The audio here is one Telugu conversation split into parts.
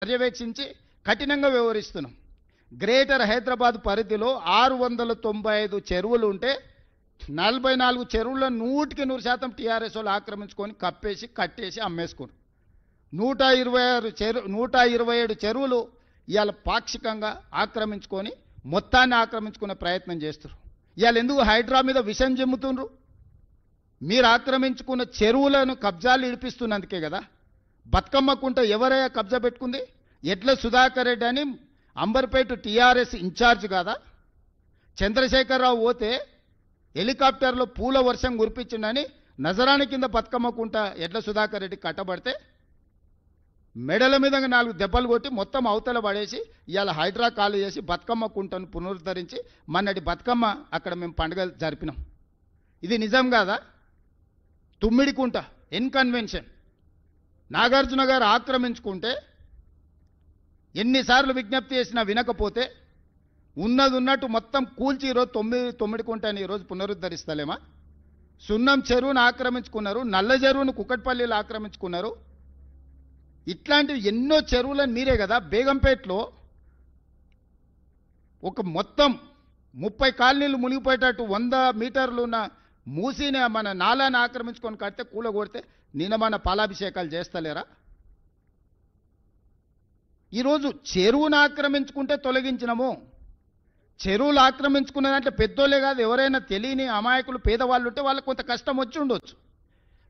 పర్యవేక్షించి కఠినంగా వ్యవహరిస్తున్నాం. గ్రేటర్ హైదరాబాద్ పరిధిలో 695 చెరువులు ఉంటే 44 చెరువుల 100% టీఆర్ఎస్ వాళ్ళు ఆక్రమించుకొని కప్పేసి కట్టేసి అమ్మేసుకున్నారు. 127 చెరువులు ఇవాళ పాక్షికంగా ఆక్రమించుకొని మొత్తాన్ని ఆక్రమించుకునే ప్రయత్నం చేస్తారు. ఇవాళ ఎందుకు హైడ్రా మీద విషం జమ్ముతుండ్రు? మీరు ఆక్రమించుకున్న చెరువులను కబ్జాలు ఇడిపిస్తున్నందుకే కదా. బతుకమ్మ కుంట ఎవరయ్యా కబ్జా పెట్టుకుంది? ఎడ్ల సుధాకర్ రెడ్డి అని అంబర్పేట టీఆర్ఎస్ ఇన్ఛార్జ్ కాదా? చంద్రశేఖరరావు పోతే హెలికాప్టర్లో పూల వర్షం కురిపించిందని నజరాని కింద బతుకమ్మ కుంట ఎడ్ల సుధాకర్ రెడ్డి కట్టబడితే మెడల మీద 4 దెబ్బలు కొట్టి మొత్తం అవతల పడేసి ఇవాళ హైడ్రా కాలు చేసి బతుకమ్మ కుంటను పునరుద్ధరించి మొన్నటి బతుకమ్మ అక్కడ మేము పండుగ జరిపినాం. ఇది నిజం కాదా? తుమ్మిడి కుంట ఇన్కన్వెన్షన్ నాగార్జున గారు ఆక్రమించుకుంటే ఎన్నిసార్లు విజ్ఞప్తి చేసినా వినకపోతే ఉన్నది ఉన్నట్టు మొత్తం కూల్చి ఈరోజు తొమ్మిడి కుంటని ఈరోజు పునరుద్ధరిస్తలేమా? సున్నం చెరువును ఆక్రమించుకున్నారు, నల్ల చెరువును కుకట్పల్లిలో ఆక్రమించుకున్నారు. ఇట్లాంటివి ఎన్నో చెరువులను మీరే కదా. బేగంపేటలో ఒక మొత్తం 30 కాలనీలు మునిగిపోయేటట్టు 100 మీటర్లు ఉన్న మూసిని మన నాలాన్ని ఆక్రమించుకొని కడితే కూలగొడితే నిన్న మన పాలాభిషేకాలు చేస్తలేరా? ఈరోజు చెరువును ఆక్రమించుకుంటే తొలగించినము. చెరువులు ఆక్రమించుకున్న దాంట్లో పెద్దోళ్ళే కాదు, ఎవరైనా తెలియని అమాయకులు పేదవాళ్ళు ఉంటే వాళ్ళకి కొంత కష్టం వచ్చి ఉండొచ్చు.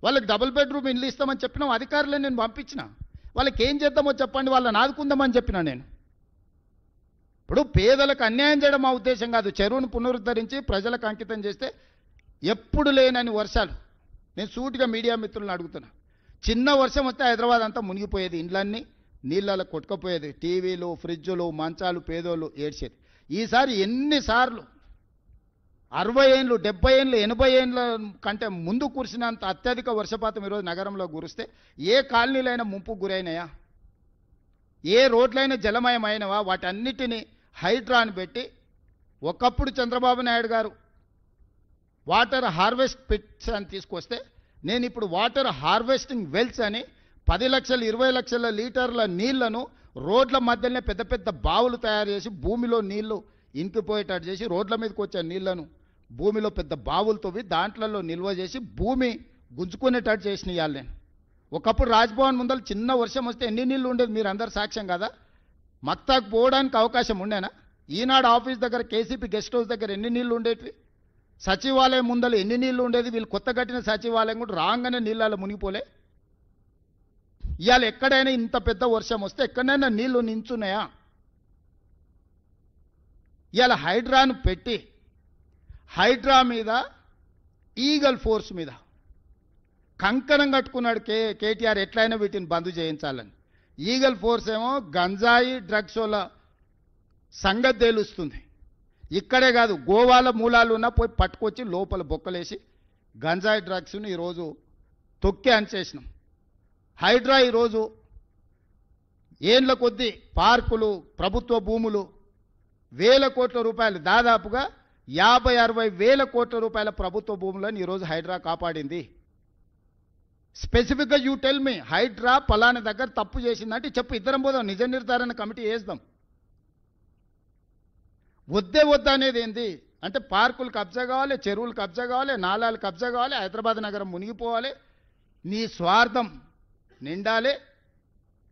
వాళ్ళకి డబుల్ బెడ్రూమ్ ఇల్లు ఇస్తామని చెప్పినాం, అధికారులను నేను పంపించిన. వాళ్ళకి ఏం చేద్దామో చెప్పండి, వాళ్ళని ఆదుకుందామని చెప్పిన నేను. ఇప్పుడు పేదలకు అన్యాయం చేయడం మా ఉద్దేశం కాదు. చెరువును పునరుద్ధరించి ప్రజలకు అంకితం చేస్తే ఎప్పుడు లేనని వర్షాలు. నేను సూటిగా మీడియా మిత్రులను అడుగుతున్నా. చిన్న వర్షం వస్తే హైదరాబాద్ అంతా మునిగిపోయేది, ఇండ్లన్నీ నీళ్ళలో కొట్టుకపోయేది, టీవీలు ఫ్రిడ్జులు మంచాలు పేదోళ్ళు ఏడ్చేది. ఈసారి ఎన్నిసార్లు 60 ఏళ్ళు 70 ఏళ్ళు 80 ఏళ్ళ కంటే ముందు కురిసినంత అత్యధిక వర్షపాతం ఈరోజు నగరంలో కురిస్తే ఏ కాలనీలైనా ముంపు గురైనాయా? ఏ రోడ్లైనా జలమయమైనవా? వాటన్నిటినీ హైడ్రాని పెట్టి ఒకప్పుడు చంద్రబాబు నాయుడు గారు వాటర్ హార్వెస్ట్ పిట్స్ అని తీసుకొస్తే నేను ఇప్పుడు వాటర్ హార్వెస్టింగ్ వెల్స్ అని 10 లక్షలు 20 లక్షల లీటర్ల నీళ్లను రోడ్ల మధ్యలోనే పెద్ద పెద్ద బావులు తయారు చేసి భూమిలో నీళ్లు ఇంకిపోయేటట్టు చేసి రోడ్ల మీదకి వచ్చే నీళ్లను భూమిలో పెద్ద బావులు తవ్వి దాంట్లలో నిల్వ చేసి భూమి గుంజుకునేటట్టు చేసిన ఇవాళ నేను. ఒకప్పుడు రాజ్భవన్ ముందర చిన్న వర్షం వస్తే ఎన్ని నీళ్ళు ఉండేది మీరు అందరు సాక్ష్యం కదా. మక్తాకు పోవడానికి అవకాశం ఉండేనా? ఈనాడు ఆఫీస్ దగ్గర కేసీపీ గెస్ట్ హౌస్ దగ్గర ఎన్ని నీళ్లు ఉండేటివి? సచివాలయం ముందర ఎన్ని నీళ్లు ఉండేది? వీళ్ళు కొత్త కట్టిన సచివాలయం కూడా రాగానే నీళ్ళలో మునిగిపోలే. ఇవాళ ఎక్కడైనా ఇంత పెద్ద వర్షం వస్తే ఎక్కడైనా నీళ్లు నించున్నాయా? ఇవాళ హైడ్రాను పెట్టి హైడ్రా మీద ఈగల్ ఫోర్స్ మీద కంకణం కట్టుకున్నాడు కేటీఆర్, ఎట్లయినా వీటిని బంద్ చేయించాలని. ఈగల్ ఫోర్స్ ఏమో గంజాయి డ్రగ్స్ వల్ల సంగతి తేలుస్తుంది. ఇక్కడే కాదు, గోవాల మూలాలు ఉన్నా పోయి పట్టుకొచ్చి లోపల బొక్కలేసి గంజాయి డ్రగ్స్ను ఈరోజు తొక్కి అనిచేసినాం. హైడ్రా ఈరోజు ఏండ్ల కొద్దీ పార్కులు ప్రభుత్వ భూములు వేల కోట్ల రూపాయలు, దాదాపుగా 50-60 వేల కోట్ల రూపాయల ప్రభుత్వ భూములను ఈరోజు హైడ్రా కాపాడింది. స్పెసిఫిక్గా యూ టెల్ మీ, హైడ్రా పలానా దగ్గర తప్పు చేసిందంటే చెప్పు, ఇద్దరం పోదాం, నిజ నిర్ధారణ కమిటీ వేద్దాం. వద్దే వద్ద అనేది ఏంది అంటే పార్కులు కబ్జా కావాలి, చెరువులు కబ్జా కావాలి, నాలాలు కబ్జా కావాలి, హైదరాబాద్ నగరం మునిగిపోవాలి, నీ స్వార్థం నిండాలి,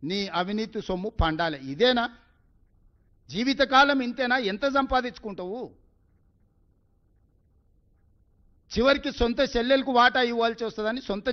నీ అవినీతి సొమ్ము పండాలి. ఇదేనా జీవితకాలం? ఇంతేనా? ఎంత సంపాదించుకుంటావు? చివరికి సొంత చెల్లెలకు వాటా ఇవ్వాల్సి వస్తుందని సొంత